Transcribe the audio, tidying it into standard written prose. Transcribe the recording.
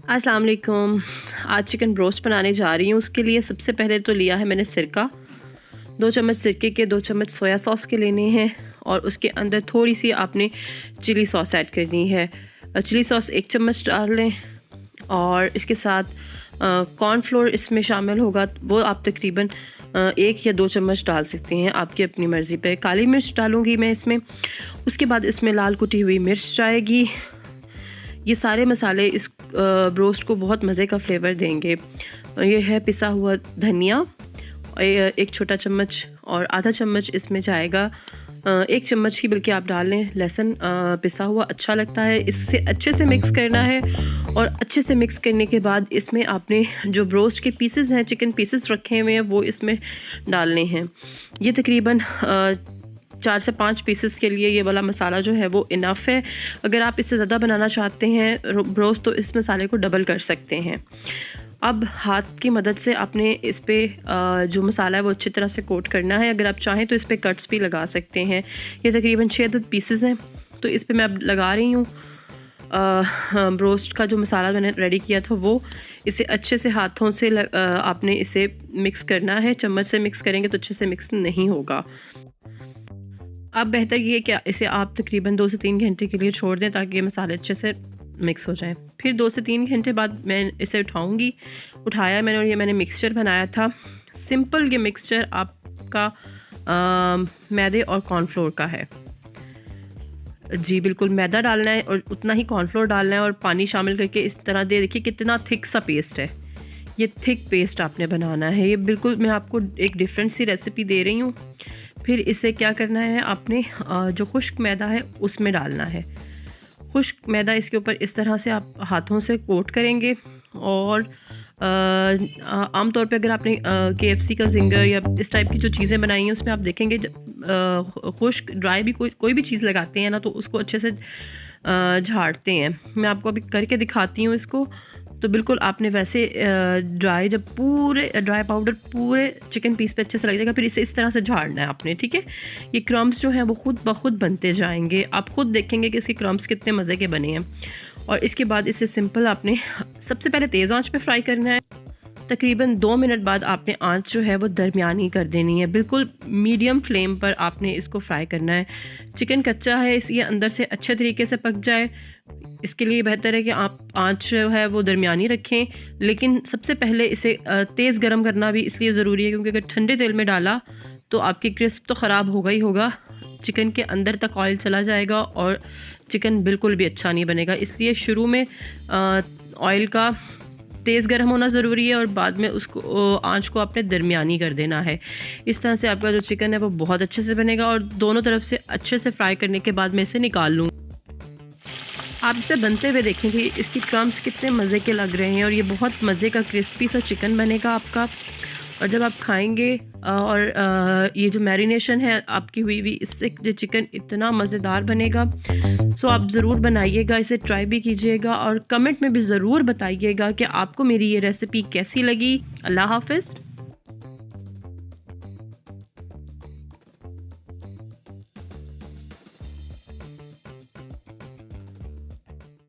अस्सलाम वालेकुम। आज चिकन ब्रोस्ट बनाने जा रही हूँ। उसके लिए सबसे पहले तो लिया है मैंने सिरका, 2 चम्मच सिरके के 2 चम्मच सोया सॉस के लेने हैं और उसके अंदर थोड़ी सी आपने चिली सॉस ऐड करनी है। चिली सॉस 1 चम्मच डाल लें और इसके साथ कॉर्नफ्लोर इसमें शामिल होगा, वो आप तकरीबन 1 या 2 चम्मच डाल सकते हैं, आपकी अपनी मर्ज़ी पे। काली मिर्च डालूँगी मैं इसमें। उसके बाद इसमें लाल कुटी हुई मिर्च जाएगी। ये सारे मसाले इस ब्रोस्ट को बहुत मज़े का फ्लेवर देंगे। ये है पिसा हुआ धनिया, 1 छोटा चम्मच, और आधा चम्मच इसमें जाएगा, 1 चम्मच ही बल्कि आप डाल लें, लहसुन पिसा हुआ अच्छा लगता है। इससे अच्छे से मिक्स करना है और अच्छे से मिक्स करने के बाद इसमें आपने जो ब्रोस्ट के पीसेस हैं, चिकन पीसेस रखे हुए हैं, वो इसमें डालने हैं। ये तकरीबन 4 से 5 पीसेस के लिए ये वाला मसाला जो है वो इनफ है। अगर आप इससे ज़्यादा बनाना चाहते हैं ब्रोस्ट तो इस मसाले को डबल कर सकते हैं। अब हाथ की मदद से आपने इस पे जो मसाला है वो अच्छी तरह से कोट करना है। अगर आप चाहें तो इस पे कट्स भी लगा सकते हैं। ये तकरीबन 6 पीसेस हैं, तो इस पे मैं अब लगा रही हूँ ब्रोस्ट का जो मसाला मैंने रेडी किया था वो। इसे अच्छे से हाथों से आपने इसे मिक्स करना है। चम्मच से मिक्स करेंगे तो अच्छे से मिक्स नहीं होगा। अब बेहतर ये कि इसे आप तकरीबन 2 से 3 घंटे के लिए छोड़ दें ताकि ये मसाले अच्छे से मिक्स हो जाएं। फिर 2 से 3 घंटे बाद मैं इसे उठाऊंगी। उठाया मैंने और ये मैंने मिक्सचर बनाया था। सिंपल ये मिक्सचर आपका मैदे और कॉर्नफ्लोर का है। जी बिल्कुल, मैदा डालना है और उतना ही कॉर्नफ्लोर डालना है और पानी शामिल करके इस तरह दे देखिए कितना थिक सा पेस्ट है। ये थिक पेस्ट आपने बनाना है। ये बिल्कुल मैं आपको एक डिफरेंट सी रेसिपी दे रही हूँ। फिर इसे क्या करना है, आपने जो खुश्क मैदा है उसमें डालना है। खुश्क मैदा इसके ऊपर इस तरह से आप हाथों से कोट करेंगे और आमतौर पे अगर आपने KFC का जिंगर या इस टाइप की जो चीज़ें बनाई हैं उसमें आप देखेंगे खुश्क ड्राई भी कोई भी चीज़ लगाते हैं ना तो उसको अच्छे से झाड़ते हैं। मैं आपको अभी करके दिखाती हूँ इसको। तो बिल्कुल आपने वैसे ड्राई जब पूरे ड्राई पाउडर पूरे चिकन पीस पे अच्छे से लग जाएगा, फिर इसे इस तरह से झाड़ना है आपने, ठीक है। ये क्रम्स जो हैं वो खुद ब खुद बनते जाएंगे। आप खुद देखेंगे कि इसके क्रम्स कितने मज़े के बने हैं। और इसके बाद इसे सिंपल आपने सबसे पहले तेज़ आंच पे फ्राई करना है। तकरीबन 2 मिनट बाद आपने आंच जो है वो दरमियानी कर देनी है। बिल्कुल मीडियम फ्लेम पर आपने इसको फ्राई करना है। चिकन कच्चा है, इसलिए अंदर से अच्छे तरीके से पक जाए, इसके लिए बेहतर है कि आप आंच जो है वो दरमियानी रखें। लेकिन सबसे पहले इसे तेज़ गरम करना भी इसलिए ज़रूरी है क्योंकि अगर ठंडे तेल में डाला तो आपकी क्रिस्प तो ख़राब होगा ही होगा, चिकन के अंदर तक ऑयल चला जाएगा और चिकन बिल्कुल भी अच्छा नहीं बनेगा। इसलिए शुरू में ऑयल का तेज़ गर्म होना ज़रूरी है और बाद में उसको आंच को आपने दरमियानी कर देना है। इस तरह से आपका जो चिकन है वो बहुत अच्छे से बनेगा। और दोनों तरफ से अच्छे से फ्राई करने के बाद मैं इसे निकाल लूँगी। आप इसे बनते हुए देखेंगे इसकी क्रम्स कितने मज़े के लग रहे हैं और ये बहुत मज़े का क्रिस्पी सा चिकन बनेगा आपका। और जब आप खाएंगे और ये जो मैरिनेशन है आपकी हुई इससे जो चिकन इतना मज़ेदार बनेगा। सो आप ज़रूर बनाइएगा, इसे ट्राई भी कीजिएगा और कमेंट में भी ज़रूर बताइएगा कि आपको मेरी ये रेसिपी कैसी लगी। अल्लाह हाफ़िज़।